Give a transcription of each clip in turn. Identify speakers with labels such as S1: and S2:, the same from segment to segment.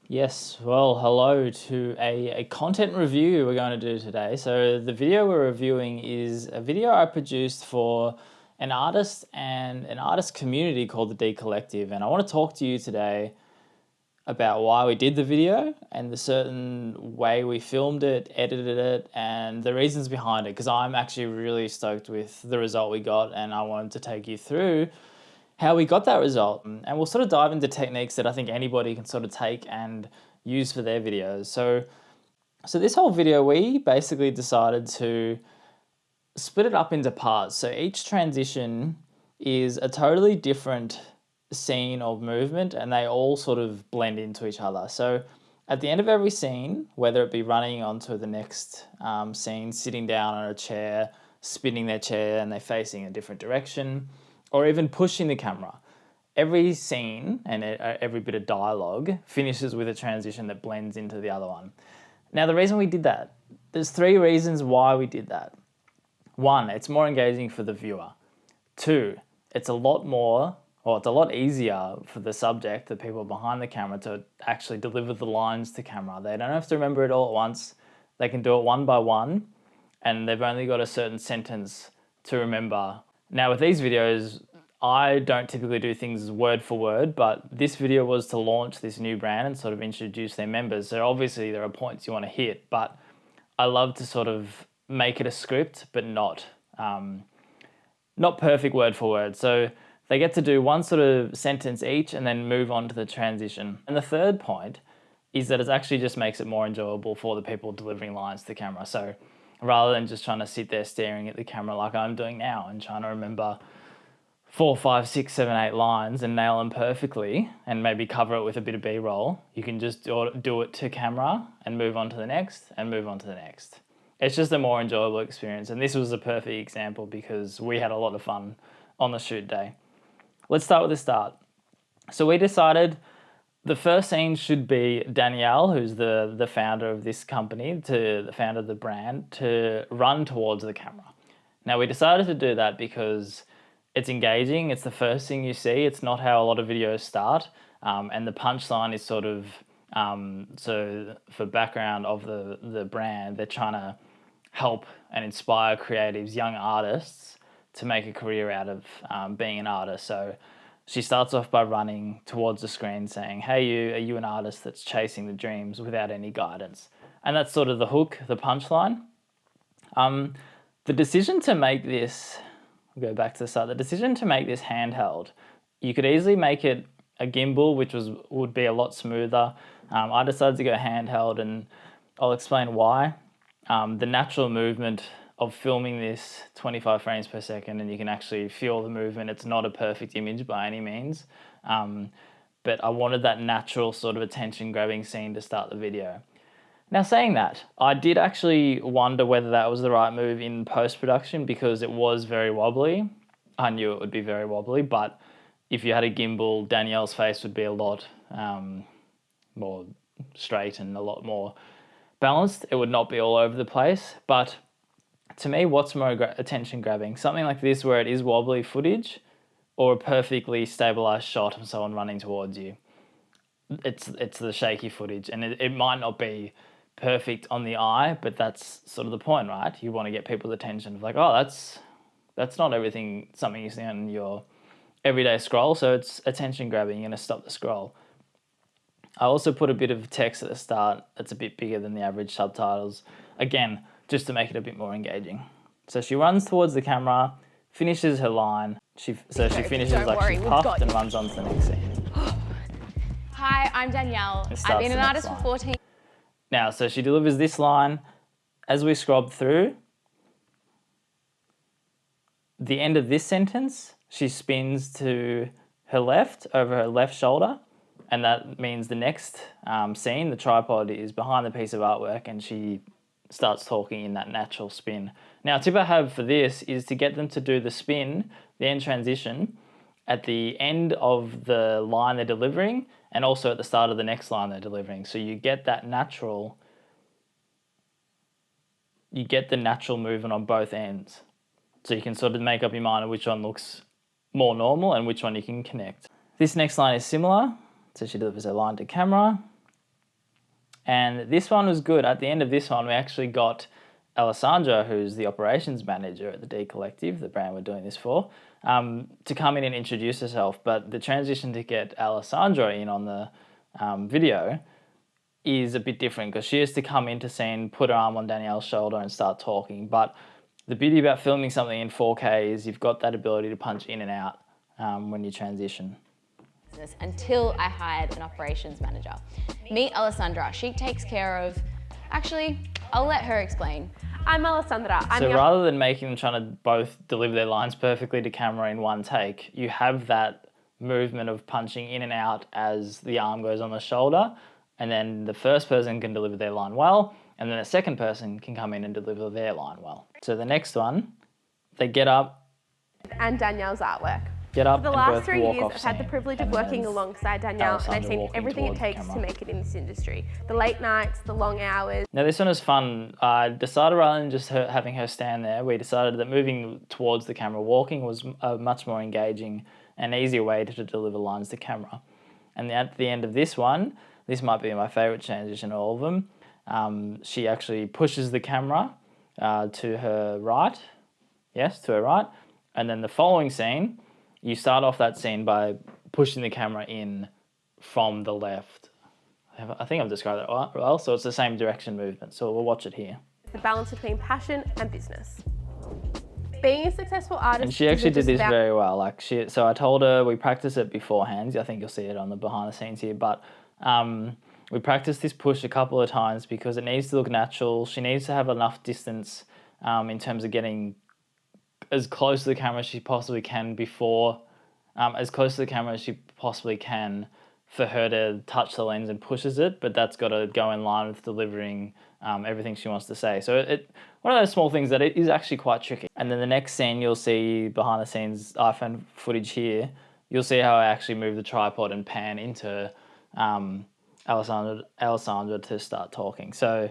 S1: Yes, well, hello to a content review we're going to do today. So the video we're reviewing is a video I produced for an artist and an artist community called the D Collective. And I want to talk to you today about why we did the video and the certain way we filmed it, edited it, and the reasons behind it, because I'm actually really stoked with the result we got, and I wanted to take you through how we got that result. And we'll sort of dive into techniques that I think anybody can sort of take and use for their videos. So this whole video, we basically decided to split it up into parts. So each transition is a totally different scene of movement, and they all sort of blend into each other. So at the end of every scene, whether it be running onto the next scene, sitting down on a chair, spinning their chair and they're facing a different direction, or even pushing the camera, every scene and every bit of dialogue finishes with a transition that blends into the other one. Now, the reason we did that, there's three reasons why we did that. One, it's more engaging for the viewer. Two, it's a lot easier for the subject, the people behind the camera, to actually deliver the lines to camera. They don't have to remember it all at once. They can do it one by one, and they've only got a certain sentence to remember. Now with these videos, I don't typically do things word for word, but this video was to launch this new brand and sort of introduce their members. So obviously there are points you want to hit, but I love to sort of make it a script, but not perfect word for word. So they get to do one sort of sentence each and then move on to the transition. And the third point is that it actually just makes it more enjoyable for the people delivering lines to the camera. So rather than just trying to sit there staring at the camera like I'm doing now and trying to remember 4, 5, 6, 7, 8 lines and nail them perfectly and maybe cover it with a bit of B-roll, you can just do it to camera and move on to the next and move on to the next. It's just a more enjoyable experience, and this was a perfect example because we had a lot of fun on the shoot day. Let's start with the start. So we decided the first scene should be Danielle, who's the founder of this company, the founder of the brand, to run towards the camera. Now we decided to do that because it's engaging, it's the first thing you see, it's not how a lot of videos start, and the punchline is sort of, so for background of the brand, they're trying to help and inspire creatives, young artists, to make a career out of being an artist. So she starts off by running towards the screen saying, "Hey, are you an artist that's chasing the dreams without any guidance?" And that's sort of the hook, the punchline. The decision to make this, go back to the start, the decision to make this handheld, you could easily make it a gimbal, which would be a lot smoother. I decided to go handheld, and I'll explain why. The natural movement of filming this 25 frames per second, and you can actually feel the movement. It's not a perfect image by any means, but I wanted that natural sort of attention grabbing scene to start the video. Now saying that, I did actually wonder whether that was the right move in post-production because it was very wobbly. I knew it would be very wobbly, but if you had a gimbal, Danielle's face would be a lot more straight and a lot more balanced. It would not be all over the place, but to me, what's more attention grabbing? Something like this where it is wobbly footage, or a perfectly stabilized shot of someone running towards you. It's the shaky footage, and it might not be perfect on the eye, but that's sort of the point, right? You want to get people's attention. Like, oh, that's not something you see on your everyday scroll, so it's attention grabbing. You're going to stop the scroll. I also put a bit of text at the start that's a bit bigger than the average subtitles. Again, just to make it a bit more engaging. So she runs towards the camera, finishes her line. She finishes like she puffed and runs on to the next scene.
S2: Hi, I'm Danielle. I've been an artist for 14.
S1: Now, so she delivers this line. As we scroll through, the end of this sentence, she spins to her left, over her left shoulder, and that means the next scene, the tripod is behind the piece of artwork, and she starts talking in that natural spin. Now, a tip I have for this is to get them to do the spin, the end transition, at the end of the line they're delivering and also at the start of the next line they're delivering. So you get that natural, the natural movement on both ends. So you can sort of make up your mind on which one looks more normal and which one you can connect. This next line is similar. So she delivers her line to camera. And this one was good. At the end of this one, we actually got Alessandra, who's the operations manager at the D Collective, the brand we're doing this for, to come in and introduce herself. But the transition to get Alessandra in on the video is a bit different because she has to come into scene, put her arm on Danielle's shoulder and start talking. But the beauty about filming something in 4K is you've got that ability to punch in and out when you transition.
S2: Until I hired an operations manager. Meet Alessandra. She takes care of, actually, I'll let her explain.
S3: I'm Alessandra.
S1: So rather than making them trying to both deliver their lines perfectly to camera in one take, you have that movement of punching in and out as the arm goes on the shoulder, and then the first person can deliver their line well, and then the second person can come in and deliver their line well. So the next one, they get up.
S3: And Danielle's artwork.
S1: Get up
S3: For the
S1: and
S3: last
S1: both
S3: 3
S1: walk
S3: years,
S1: off
S3: I've had the
S1: scene.
S3: privilege of working alongside Danielle, and I've
S1: Alessandra
S3: seen
S1: walking
S3: everything it
S1: towards
S3: takes
S1: camera.
S3: to make it in this industry. The late nights, the long hours.
S1: Now this one is fun. I decided rather than just having her stand there, we decided that moving towards the camera, walking was a much more engaging and easier way to deliver lines to camera. And at the end of this one, this might be my favourite transition of all of them, she actually pushes the camera to her right, yes, to her right, and then the following scene, you start off that scene by pushing the camera in from the left. I think I've described that well, so it's the same direction movement, so we'll watch it here.
S3: The balance between passion and business. Being a successful artist.
S1: And she actually
S3: isn't
S1: did
S3: just
S1: this very well. So I told her we practiced it beforehand. I think you'll see it on the behind the scenes here, but we practiced this push a couple of times because it needs to look natural. She needs to have enough distance in terms of getting as close to the camera as she possibly can as close to the camera as she possibly can for her to touch the lens and pushes it, but that's got to go in line with delivering everything she wants to say. So one of those small things that it is actually quite tricky. And then the next scene, you'll see behind the scenes iPhone footage here, you'll see how I actually move the tripod and pan into Alessandra to start talking. So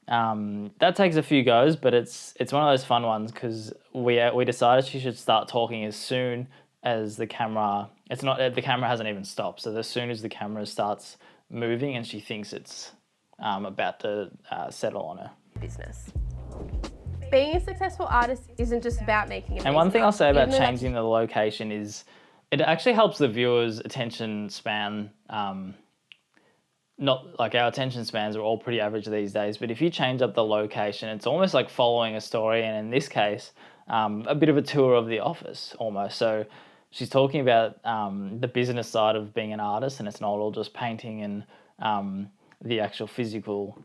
S1: that takes a few goes, but it's one of those fun ones because we decided she should start talking as soon as the camera. The camera hasn't even stopped. So as soon as the camera starts moving and she thinks it's about to settle on her.
S3: business. Being a successful artist isn't just about making
S1: And one thing I'll say about changing the location is it actually helps the viewer's attention span. Not like our attention spans are all pretty average these days, but if you change up the location, it's almost like following a story, and in this case, a bit of a tour of the office almost. So she's talking about the business side of being an artist, and it's not all just painting and the actual physical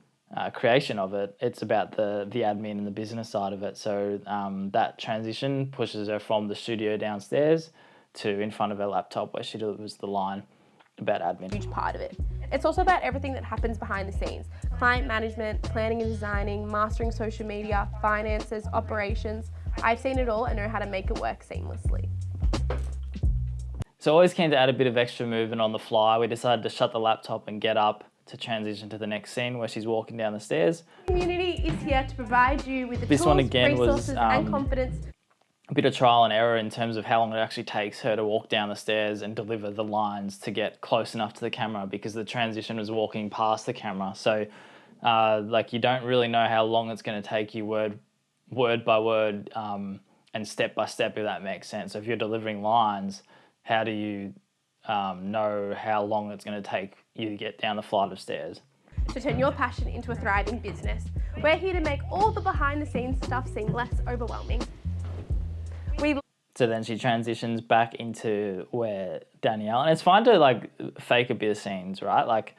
S1: creation of it. It's about the admin and the business side of it. So that transition pushes her from the studio downstairs to in front of her laptop where she delivers the line about admin.
S3: Huge part of it. It's also about everything that happens behind the scenes. Client management, planning and designing, mastering social media, finances, operations. I've seen it all and know how to make it work seamlessly.
S1: So always keen to add a bit of extra movement on the fly. We decided to shut the laptop and get up to transition to the next scene where she's walking down the stairs.
S3: The community is here to provide you with the
S1: This
S3: tools,
S1: one again was,
S3: resources and confidence.
S1: A bit of trial and error in terms of how long it actually takes her to walk down the stairs and deliver the lines to get close enough to the camera, because the transition was walking past the camera. So like you don't really know how long it's going to take you word by word and step by step, if that makes sense. So if you're delivering lines, how do you know how long it's going to take you to get down the flight of stairs?
S3: To turn your passion into a thriving business. We're here to make all the behind the scenes stuff seem less overwhelming.
S1: So then she transitions back into where Danielle, and it's fine to like fake a bit of scenes, right? Like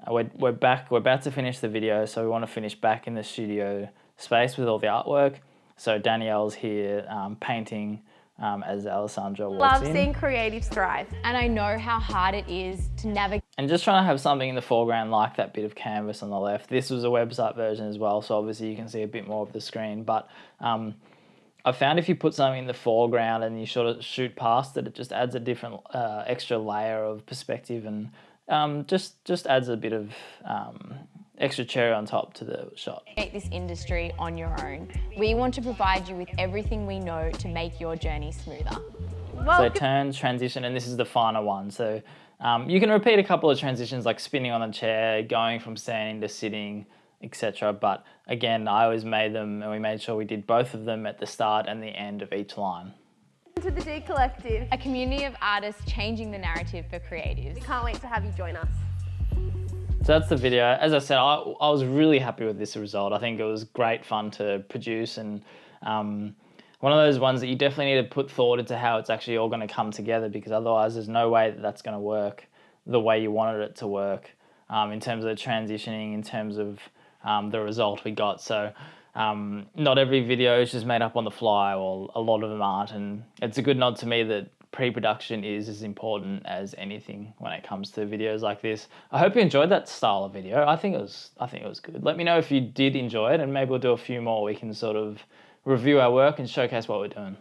S1: we're about to finish the video, so we want to finish back in the studio space with all the artwork. So Danielle's here painting as Alessandra walks in.
S3: Love seeing creatives thrive.
S2: And I know how hard it is to navigate.
S1: And just trying to have something in the foreground like that bit of canvas on the left. This was a website version as well, so obviously you can see a bit more of the screen, but I found if you put something in the foreground and you sort of shoot past it, it just adds a different extra layer of perspective and just adds a bit of extra cherry on top to the shot.
S2: Make this industry on your own. We want to provide you with everything we know to make your journey smoother.
S1: So turns, transition, and this is the final one. So You can repeat a couple of transitions like spinning on the chair, going from standing to sitting, etc. But again, I always made them, and we made sure we did both of them at the start and the end of each line.
S3: To the D Collective.
S2: A community of artists changing the narrative for creatives.
S3: We can't wait to have you join us.
S1: So that's the video. As I said, I was really happy with this result. I think it was great fun to produce, and one of those ones that you definitely need to put thought into how it's actually all going to come together, because otherwise there's no way that that's going to work the way you wanted it to work in terms of the transitioning, in terms of the result we got. So not every video is just made up on the fly, or a lot of them aren't, and it's a good nod to me that pre-production is as important as anything when it comes to videos like this. I hope you enjoyed that style of video. I think it was good. Let me know if you did enjoy it, and maybe we'll do a few more. We can sort of review our work and showcase what we're doing.